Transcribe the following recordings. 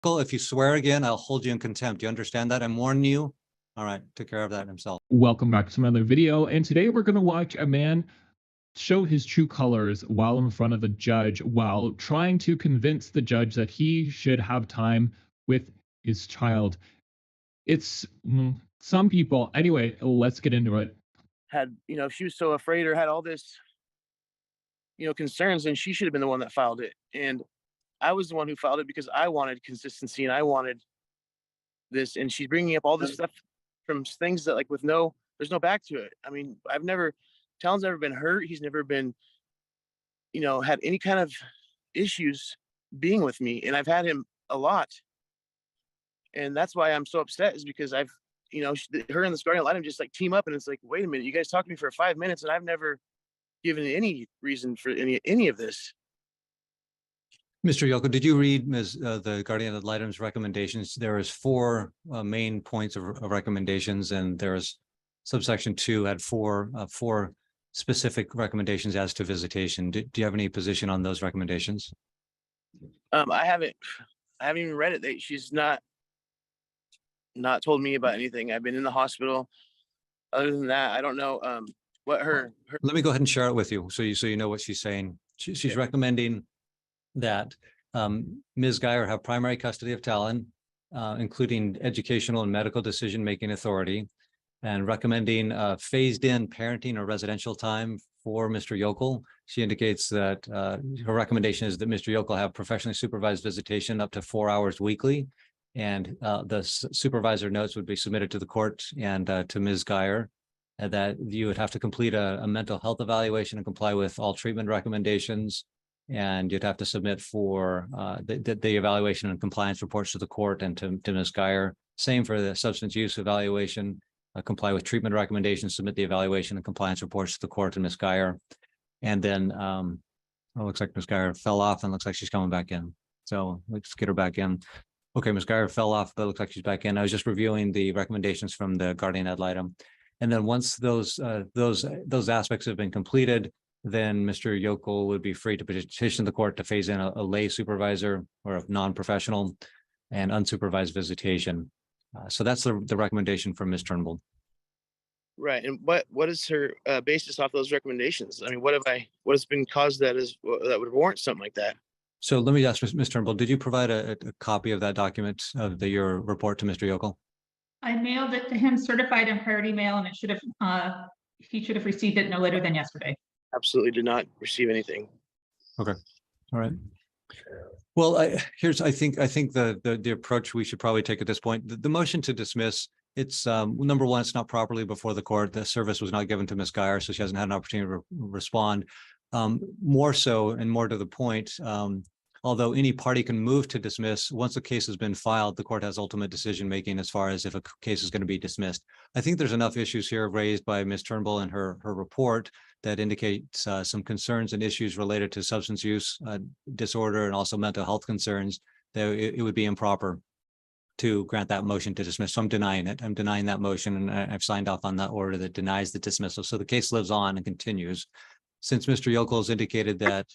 If you swear again, I'll hold you in contempt. You understand that? I'm warning you. All right, took care of that himself. Welcome back to another video, and today we're going to watch a man show his true colors while in front of a judge while trying to convince the judge that he should have time with his child. It's some people. Anyway, let's get into it. She was so afraid or had all this, concerns, and she should have been the one that filed it. And I was the one who filed it because I wanted consistency and I wanted this. And she's bringing up all this stuff from things that, like, there's no back to it. I mean, Talon's never been hurt. He's never been, had any kind of issues being with me. And I've had him a lot. And that's why I'm so upset, is because her and this guardian ad litem just like team up, and it's like, wait a minute, you guys talked to me for 5 minutes and I've never given any reason for any of this. Mr. Yoko, did you read the guardian ad litem's recommendations? There is 4 main points of recommendations, and there's subsection 2 had 4 specific recommendations as to visitation. Do you have any position on those recommendations? I haven't even read it. She's not told me about anything. I've been in the hospital. Other than that, I don't know what her. Let me go ahead and share it with you so you know what she's saying. She's recommending that Ms. Geyer have primary custody of Talon, including educational and medical decision-making authority, and recommending phased in parenting or residential time for Mr. Yokel. She indicates that her recommendation is that Mr. Yokel have professionally supervised visitation up to 4 hours weekly, and the supervisor notes would be submitted to the court and to Ms. Geyer, and that you would have to complete a mental health evaluation and comply with all treatment recommendations. And you'd have to submit for the evaluation and compliance reports to the court and to Ms. Geyer. Same for the substance use evaluation, comply with treatment recommendations, submit the evaluation and compliance reports to the court and Ms. Geyer. And then it looks like Ms. Geyer fell off and looks like she's coming back in. So let's get her back in. Okay, Ms. Geyer fell off, but it looks like she's back in. I was just reviewing the recommendations from the guardian ad litem. And then once those aspects have been completed, then Mr. Yokel would be free to petition the court to phase in a lay supervisor or a non-professional and unsupervised visitation. So that's the recommendation from Ms. Turnbull. Right. And what is her basis off those recommendations? I mean, what has been caused that would warrant something like that? So let me ask Ms. Turnbull, did you provide a copy of that document of your report to Mr. Yokel? I mailed it to him certified in priority mail, and he should have received it no later than yesterday. Absolutely did not receive anything. Okay. All right. Well, I think the approach we should probably take at this point, the motion to dismiss, it's number one, it's not properly before the court. The service was not given to Ms. Geyer, so she hasn't had an opportunity to respond. More so and more to the point, although any party can move to dismiss, once the case has been filed, the court has ultimate decision making as far as if a case is going to be dismissed. I think there's enough issues here raised by Ms. Turnbull in her report that indicates some concerns and issues related to substance use disorder and also mental health concerns, that it would be improper to grant that motion to dismiss. So I'm denying it. I'm denying that motion, and I've signed off on that order that denies the dismissal. So the case lives on and continues. Since Mr. Yokel has indicated that,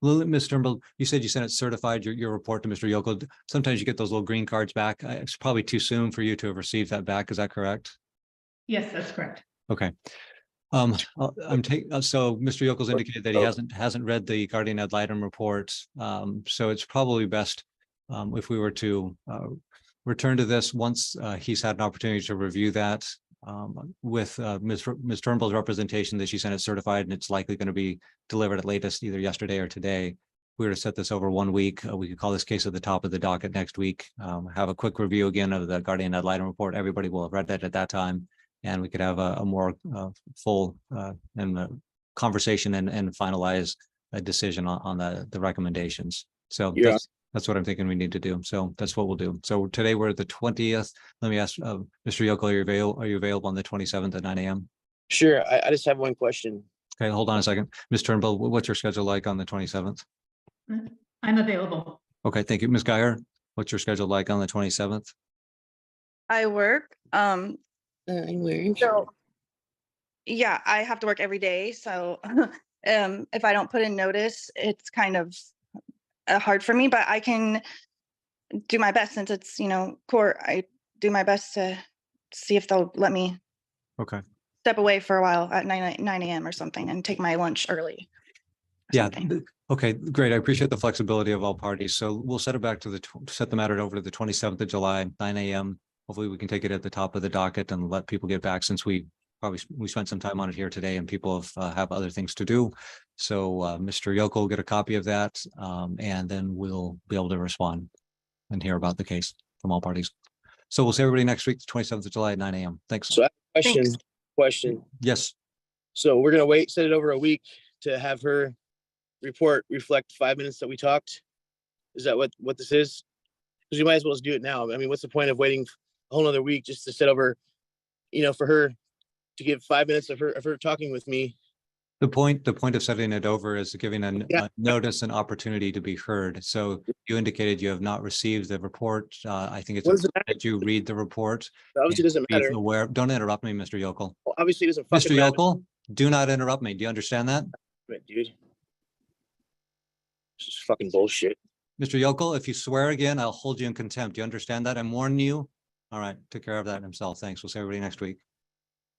Ms. Turnbull, you said you sent it certified, your report to Mr. Yokel. Sometimes you get those little green cards back. It's probably too soon for you to have received that back. Is that correct? Yes, that's correct. Okay. So Mr. Yokel's indicated that he hasn't read the guardian ad litem report. So it's probably best if we were to return to this once he's had an opportunity to review that with Ms. Turnbull's representation that she sent it certified, and it's likely going to be delivered at latest either yesterday or today. If we were to set this over 1 week, we could call this case at the top of the docket next week, have a quick review again of the guardian ad litem report. Everybody will have read that at that time, and we could have a more full conversation and finalize a decision on the recommendations. So yeah. That's what I'm thinking we need to do. So that's what we'll do. So today we're at the 20th. Let me ask Mr. Yokel, are you available on the 27th at 9 a.m.? Sure. I just have one question. Okay, hold on a second. Ms. Turnbull, what's your schedule like on the 27th? I'm available. Okay, thank you. Ms. Geyer, what's your schedule like on the 27th? I work. So yeah, I have to work every day. So if I don't put in notice, it's kind of hard for me, but I can do my best since it's, court. I do my best to see if they'll let me Okay. step away for a while at 9 a.m. or something and take my lunch early. or Yeah. something. Okay, great. I appreciate the flexibility of all parties. So we'll set it back to set the matter over to the 27th of July, 9 a.m. Hopefully we can take it at the top of the docket and let people get back, since we spent some time on it here today and people have other things to do. So Mr. Yoko will get a copy of that, and then we'll be able to respond and hear about the case from all parties. So we'll see everybody next week, the 27th of July at 9 a.m. Thanks. So I have a Thanks. question. Yes. So we're gonna set it over a week to have her report reflect 5 minutes that we talked. Is that what this is? Because we might as well just do it now. I mean, what's the point of waiting a whole nother week just to sit over, for her to give 5 minutes of her talking with me? The point of setting it over is giving a Yeah. notice and opportunity to be heard. So you indicated you have not received the report. I think it's What does it important that you read the report. Obviously, it doesn't Be matter. aware. Don't interrupt me, Mr. Yokel. Well, obviously, it doesn't Mr. fucking matter, Yokel, do not interrupt me. Do you understand that? dude. This is fucking bullshit. Mr. Yokel, if you swear again, I'll hold you in contempt. Do you understand that? I'm warning you. All right, took care of that himself. Thanks. We'll see everybody next week.